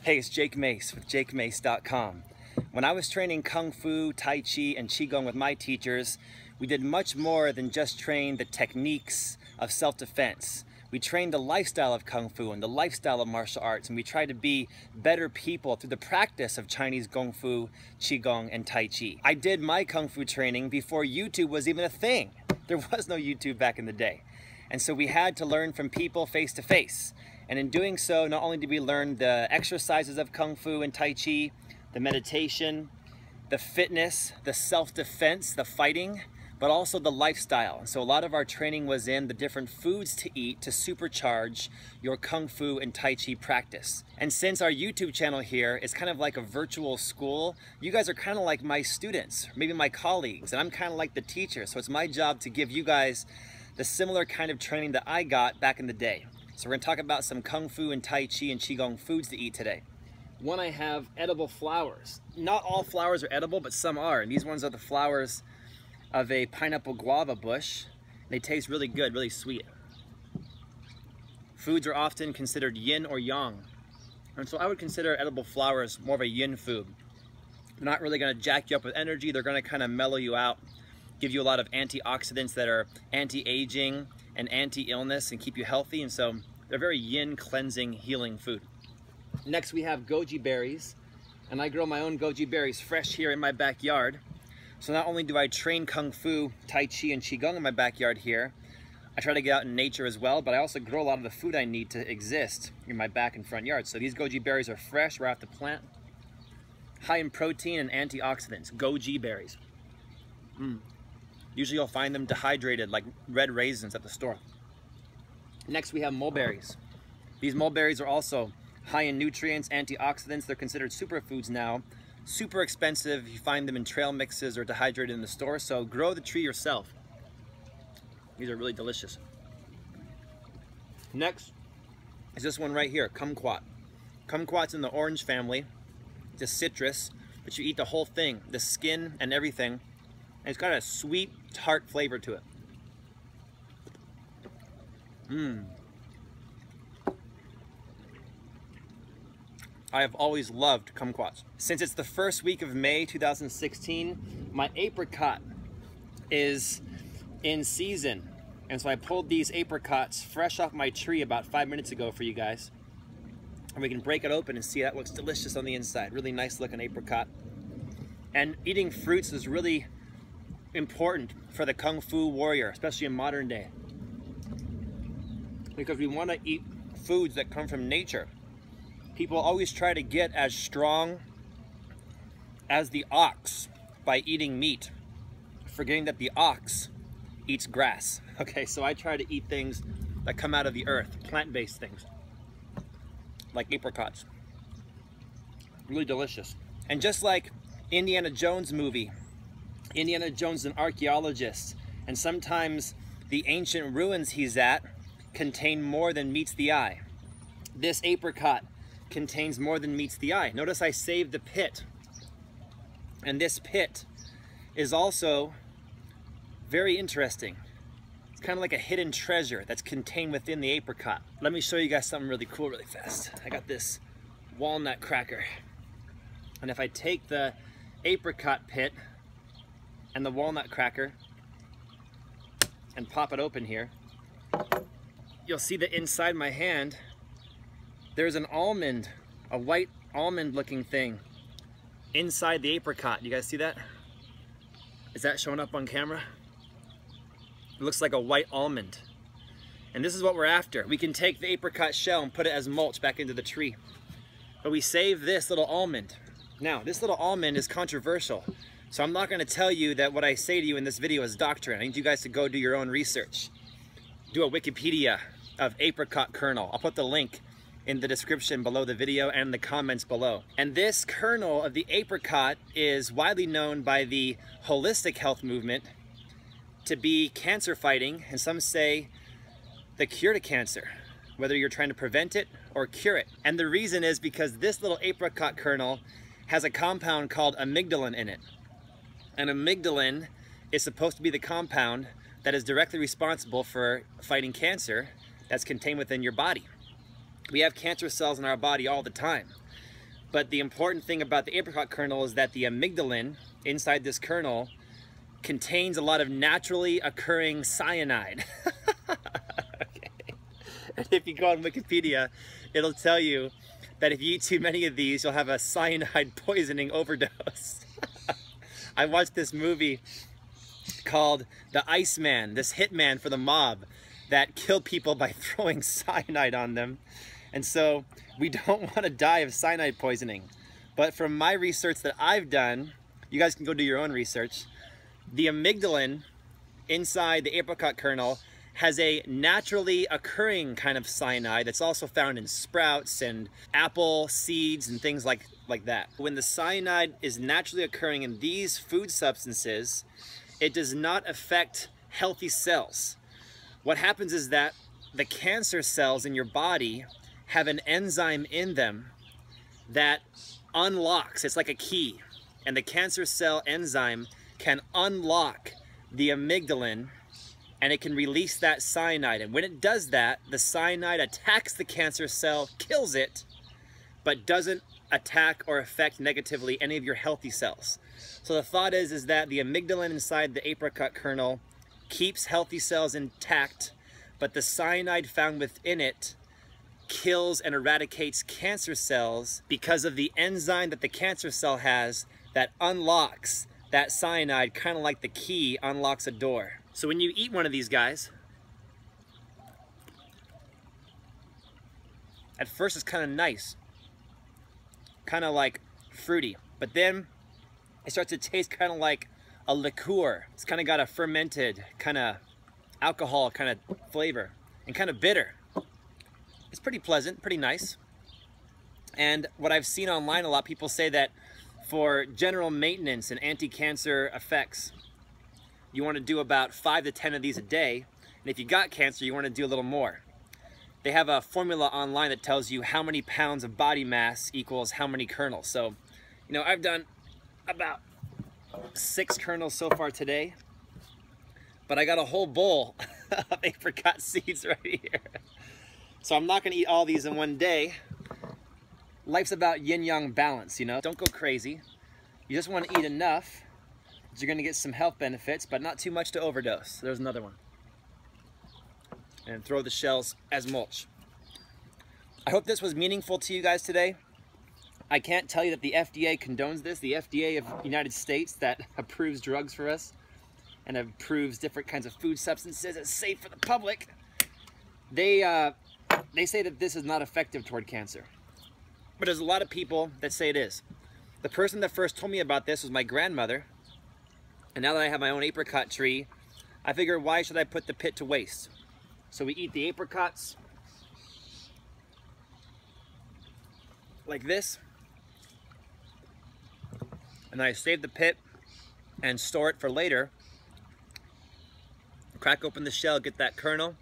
Hey, it's Jake Mace with JakeMace.com. When I was training Kung Fu, Tai Chi, and Qigong with my teachers, we did much more than just train the techniques of self-defense. We trained the lifestyle of Kung Fu and the lifestyle of martial arts, and we tried to be better people through the practice of Chinese Kung Fu, Qigong, and Tai Chi. I did my Kung Fu training before YouTube was even a thing. There was no YouTube back in the day. And so we had to learn from people face to face. And in doing so, not only did we learn the exercises of Kung Fu and Tai Chi, the meditation, the fitness, the self-defense, the fighting, but also the lifestyle. So a lot of our training was in the different foods to eat to supercharge your Kung Fu and Tai Chi practice. And since our YouTube channel here is kind of like a virtual school, you guys are kind of like my students, maybe my colleagues, and I'm kind of like the teacher. So it's my job to give you guys the similar kind of training that I got back in the day. So we're gonna talk about some Kung Fu and Tai Chi and Qigong foods to eat today. One, I have edible flowers. Not all flowers are edible, but some are. And these ones are the flowers of a pineapple guava bush. They taste really good, really sweet. Foods are often considered yin or yang. And so I would consider edible flowers more of a yin food. They're not really gonna jack you up with energy. They're gonna kind of mellow you out, give you a lot of antioxidants that are anti-aging and anti-illness and keep you healthy. And so they're very yin, cleansing, healing food. Next we have Goji Berries. And I grow my own Goji Berries fresh here in my backyard. So not only do I train Kung Fu, Tai Chi, and Qigong in my backyard here, I try to get out in nature as well, but I also grow a lot of the food I need to exist in my back and front yard. So these Goji Berries are fresh right off the plant, high in protein and antioxidants. Goji Berries. Usually you'll find them dehydrated like red raisins at the store. Next we have mulberries. These mulberries are also high in nutrients, antioxidants. They're considered superfoods now. Super expensive. You find them in trail mixes or dehydrated in the store, so grow the tree yourself. These are really delicious. Next is this one right here, Kumquat. Kumquat's in the orange family. It's a citrus, but you eat the whole thing, the skin and everything. And it's got a sweet, tart flavor to it. I have always loved kumquats. Since it's the first week of May 2016, my apricot is in season. And so I pulled these apricots fresh off my tree about 5 minutes ago for you guys. And we can break it open and see that looks delicious on the inside. Really nice looking apricot. And eating fruits is really important for the Kung Fu warrior, especially in modern day. Because we want to eat foods that come from nature. People always try to get as strong as the ox by eating meat, forgetting that the ox eats grass. Okay, so I try to eat things that come out of the earth, plant-based things, like apricots. Really delicious. And just like Indiana Jones movie, Indiana Jones is an archaeologist, and sometimes the ancient ruins he's at contain more than meets the eye. This apricot contains more than meets the eye. Notice I saved the pit. And this pit is also very interesting. It's kind of like a hidden treasure that's contained within the apricot. Let me show you guys something really cool really fast. I got this walnut cracker. And if I take the apricot pit and the walnut cracker and pop it open here, you'll see that inside my hand there's an almond, a white almond looking thing inside the apricot. You guys see that? Is that showing up on camera? It looks like a white almond. And this is what we're after. We can take the apricot shell and put it as mulch back into the tree. But we save this little almond. Now, this little almond is controversial. So I'm not gonna tell you that what I say to you in this video is doctrine. I need you guys to go do your own research. Do a Wikipedia of apricot kernel. I'll put the link in the description below the video and the comments below. And this kernel of the apricot is widely known by the holistic health movement to be cancer fighting, and some say the cure to cancer, whether you're trying to prevent it or cure it. And the reason is because this little apricot kernel has a compound called amygdalin in it. And amygdalin is supposed to be the compound that is directly responsible for fighting cancer that's contained within your body. We have cancer cells in our body all the time. But the important thing about the apricot kernel is that the amygdalin inside this kernel contains a lot of naturally occurring cyanide. Okay. And if you go on Wikipedia, it'll tell you that if you eat too many of these, you'll have a cyanide poisoning overdose. I watched this movie called The Iceman, this hitman for the mob that killed people by throwing cyanide on them. And so we don't want to die of cyanide poisoning. But from my research that I've done, you guys can go do your own research, the amygdalin inside the apricot kernel has a naturally occurring kind of cyanide that's also found in sprouts and apple seeds and things like that. When the cyanide is naturally occurring in these food substances, it does not affect healthy cells. What happens is that the cancer cells in your body have an enzyme in them that unlocks, it's like a key, and the cancer cell enzyme can unlock the amygdalin and it can release that cyanide. And when it does that, the cyanide attacks the cancer cell, kills it, but doesn't attack or affect negatively any of your healthy cells. So the thought is that the amygdalin inside the apricot kernel keeps healthy cells intact, but the cyanide found within it kills and eradicates cancer cells because of the enzyme that the cancer cell has that unlocks that cyanide, kind of like the key unlocks a door. So when you eat one of these guys, at first it's kind of nice, kind of like fruity, but then it starts to taste kind of like a liqueur. It's kind of got a fermented kind of alcohol kind of flavor and kind of bitter. It's pretty pleasant, pretty nice. And what I've seen online, a lot of people say that for general maintenance and anti-cancer effects, you want to do about 5 to 10 of these a day. And if you got cancer, you want to do a little more. They have a formula online that tells you how many pounds of body mass equals how many kernels. So, you know, I've done about 6 kernels so far today, but I got a whole bowl of apricot seeds right here. So I'm not going to eat all these in one day. Life's about yin-yang balance, you know? Don't go crazy. You just want to eat enough that you're going to get some health benefits, but not too much to overdose. There's another one. And throw the shells as mulch. I hope this was meaningful to you guys today. I can't tell you that the FDA condones this. The FDA of the United States that approves drugs for us and approves different kinds of food substances as safe for the public, they say that this is not effective toward cancer. But there's a lot of people that say it is. The person that first told me about this was my grandmother. And now that I have my own apricot tree, I figure, why should I put the pit to waste? So we eat the apricots like this. And then I save the pit and store it for later. Crack open the shell, get that kernel.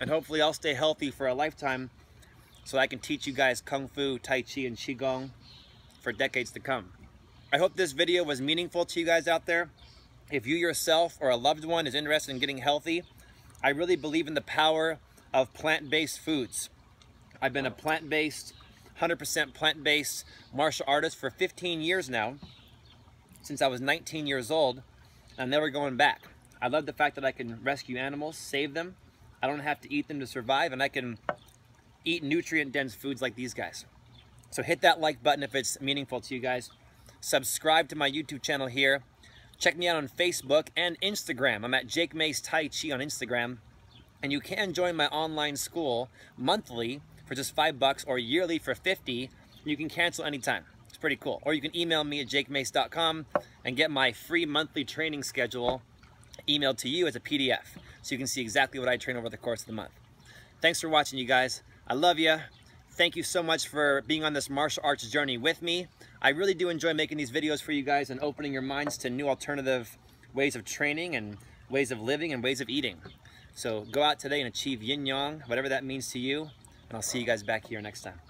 And hopefully I'll stay healthy for a lifetime so I can teach you guys Kung Fu, Tai Chi, and Qigong for decades to come. I hope this video was meaningful to you guys out there. If you yourself or a loved one is interested in getting healthy, I really believe in the power of plant-based foods. I've been a plant-based, 100% plant-based martial artist for 15 years now, since I was 19 years old, and I'm never going back. I love the fact that I can rescue animals, save them. I don't have to eat them to survive, and I can eat nutrient-dense foods like these guys. So hit that like button if it's meaningful to you guys. Subscribe to my YouTube channel here. Check me out on Facebook and Instagram. I'm at Jake Mace Tai Chi on Instagram. And you can join my online school monthly for just $5 or yearly for $50. You can cancel anytime. It's pretty cool. Or you can email me at jakemace.com and get my free monthly training schedule emailed to you as a PDF, so you can see exactly what I train over the course of the month. Thanks for watching, you guys. I love you. Thank you so much for being on this martial arts journey with me. I really do enjoy making these videos for you guys and opening your minds to new alternative ways of training and ways of living and ways of eating. So go out today and achieve yin-yang, whatever that means to you, and I'll see you guys back here next time.